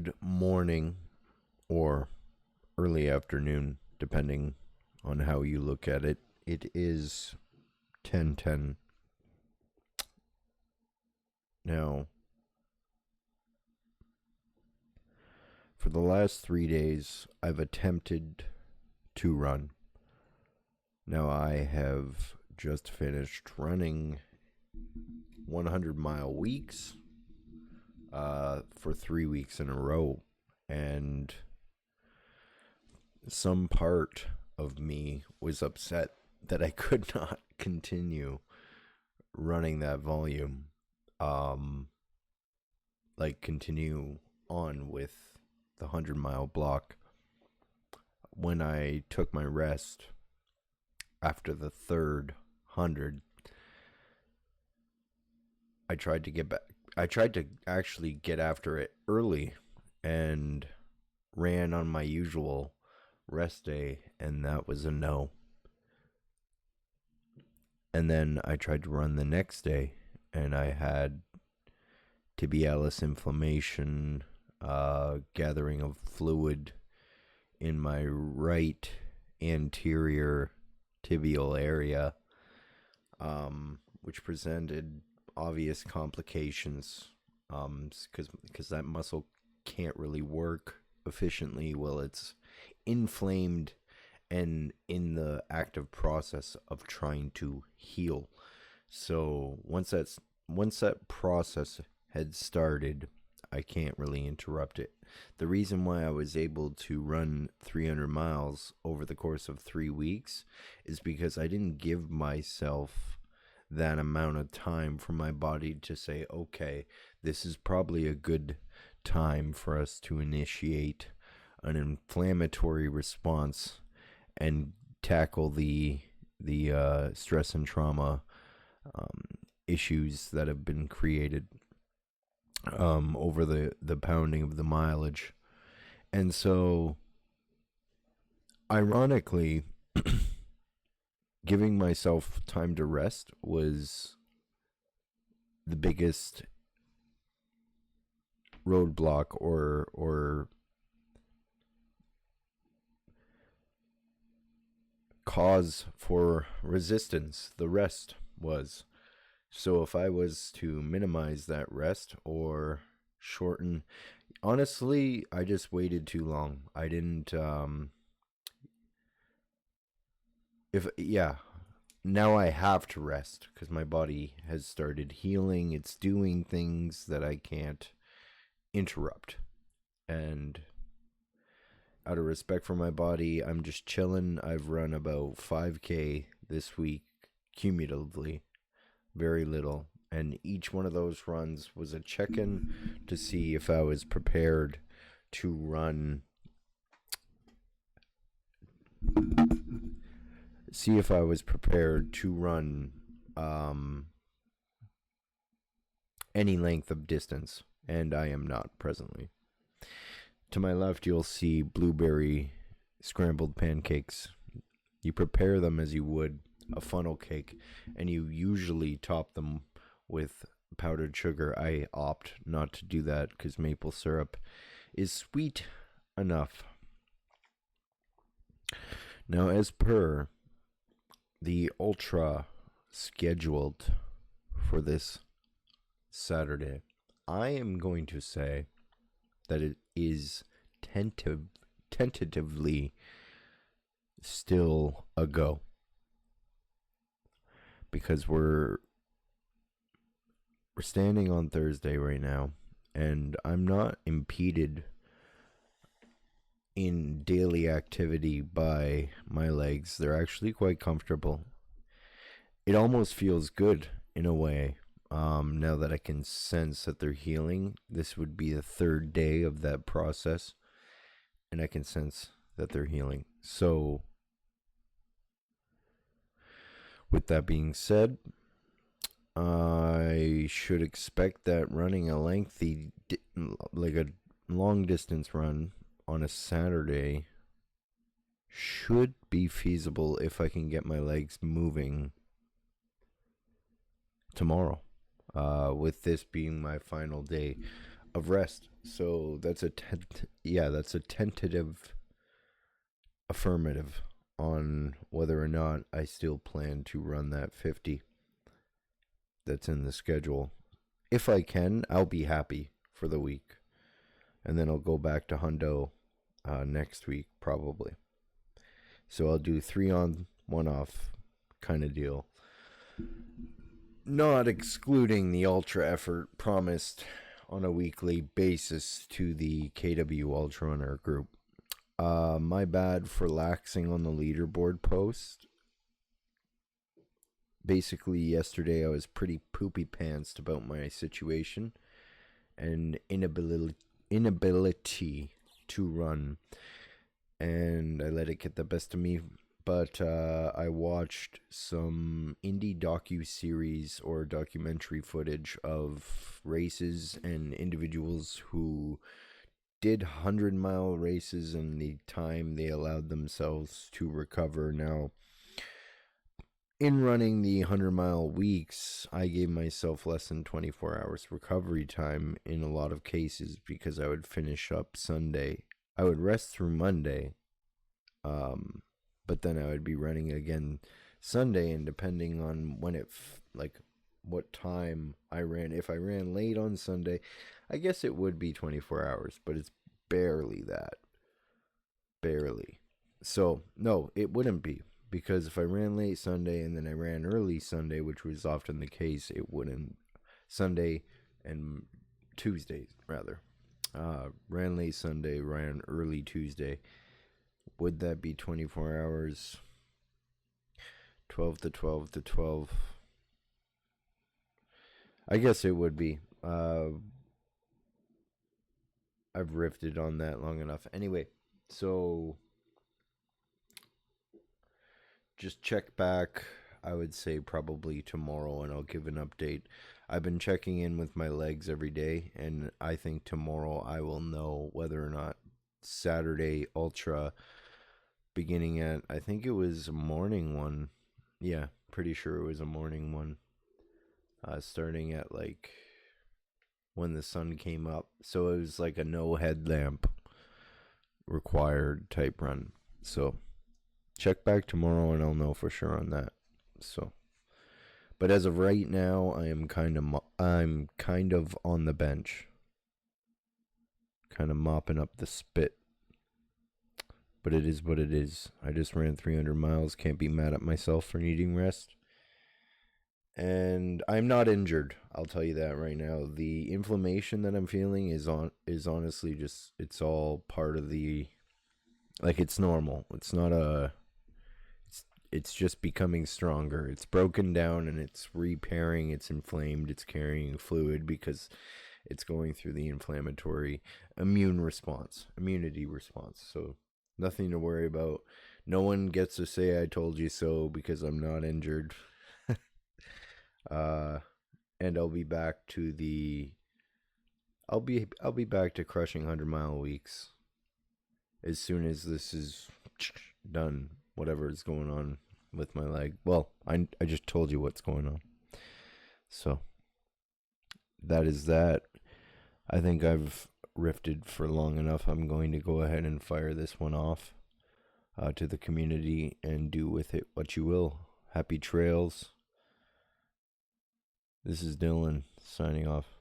good morning or early afternoon, depending on how you look at it. It is 10:10 now. For the last 3 days, I've attempted to run. Now, I have just finished running 100-mile weeks for 3 weeks in a row, and some part of me was upset that I could not continue running that volume, continue on with the 100-mile block. When I took my rest after the third 100, I tried to get back. I tried to actually get after it early and ran on my usual rest day, and that was a no. And then I tried to run the next day, and I had tibialis inflammation, gathering of fluid in my right anterior tibial area, which presented obvious complications, because that muscle can't really work efficiently while it's inflamed and in the active process of trying to heal. So once that process had started, I can't really interrupt it. The reason why I was able to run 300 miles over the course of 3 weeks is because I didn't give myself that amount of time for my body to say, okay, this is probably a good time for us to initiate an inflammatory response and tackle the stress and trauma issues that have been created over the pounding of the mileage. And so, ironically, giving myself time to rest was the biggest roadblock or cause for resistance. The rest was. So if I was to minimize that rest or shorten, honestly, I just waited too long. I didn't, now I have to rest because my body has started healing. It's doing things that I can't interrupt. And out of respect for my body, I'm just chilling. I've run about 5K this week cumulatively, very little. And each one of those runs was a check-in to see if I was prepared to run. Any length of distance, and I am not presently. To my left, you'll see blueberry scrambled pancakes. You prepare them as you would a funnel cake, and you usually top them with powdered sugar. I opt not to do that because maple syrup is sweet enough. Now, as per the ultra scheduled for this Saturday, I am going to say that it is tentatively still a go, because we're standing on Thursday right now, and I'm not impeded in daily activity by my legs. They're actually quite comfortable. It almost feels good in a way. Now that I can sense that they're healing, this would be the third day of that process, and I can sense that they're healing. So, with that being said, I should expect that running a lengthy, like a long distance run on a Saturday should be feasible if I can get my legs moving tomorrow. With this being my final day of rest. So that's that's a tentative affirmative on whether or not I still plan to run that 50 that's in the schedule. If I can, I'll be happy for the week. And then I'll go back to Hundo next week, probably. So I'll do 3 on, 1 off kind of deal. Not excluding the ultra effort promised on a weekly basis to the KW Ultra Runner group. My bad for laxing on the leaderboard post. Basically, yesterday I was pretty poopy pantsed about my situation and inability to run, and I let it get the best of me. But I watched some indie docu-series or documentary footage of races and individuals who did 100-mile races and the time they allowed themselves to recover. Now, in running the 100-mile weeks, I gave myself less than 24 hours recovery time in a lot of cases because I would finish up Sunday. I would rest through Monday, but then I would be running again Sunday, and depending on when what time I ran, if I ran late on Sunday, I guess it would be 24 hours, but it's barely that. Barely. So, no, it wouldn't be. Because if I ran late Sunday and then I ran early Sunday, which was often the case, it wouldn't. Sunday and Tuesday, rather. Ran late Sunday, ran early Tuesday. Would that be 24 hours? 12 to 12 to 12. I guess it would be. I've riffed on that long enough. Anyway, so just check back, I would say probably tomorrow, and I'll give an update. I've been checking in with my legs every day, and I think tomorrow I will know whether or not Saturday Ultra, beginning at, I think it was a morning one. Yeah, pretty sure it was a morning one. Starting at like when the sun came up. So it was like a no headlamp required type run. So check back tomorrow and I'll know for sure on that. So, but as of right now, I'm kind of on the bench, kind of mopping up the spit. But it is what it is. I just ran 300 miles. Can't be mad at myself for needing rest. And I'm not injured. I'll tell you that right now. The inflammation that I'm feeling is honestly just, it's all part of the, like, it's normal. It's not it's just becoming stronger. It's broken down and it's repairing. It's inflamed. It's carrying fluid because it's going through the inflammatory immunity response. So nothing to worry about. No one gets to say I told you so because I'm not injured. And I'll be back to crushing 100-mile weeks as soon as this is done, whatever is going on with my leg. Well, I just told you what's going on. So that is that. I think I've riffed for long enough. I'm going to go ahead and fire this one off to the community and do with it what you will. Happy trails. This is Dylan signing off.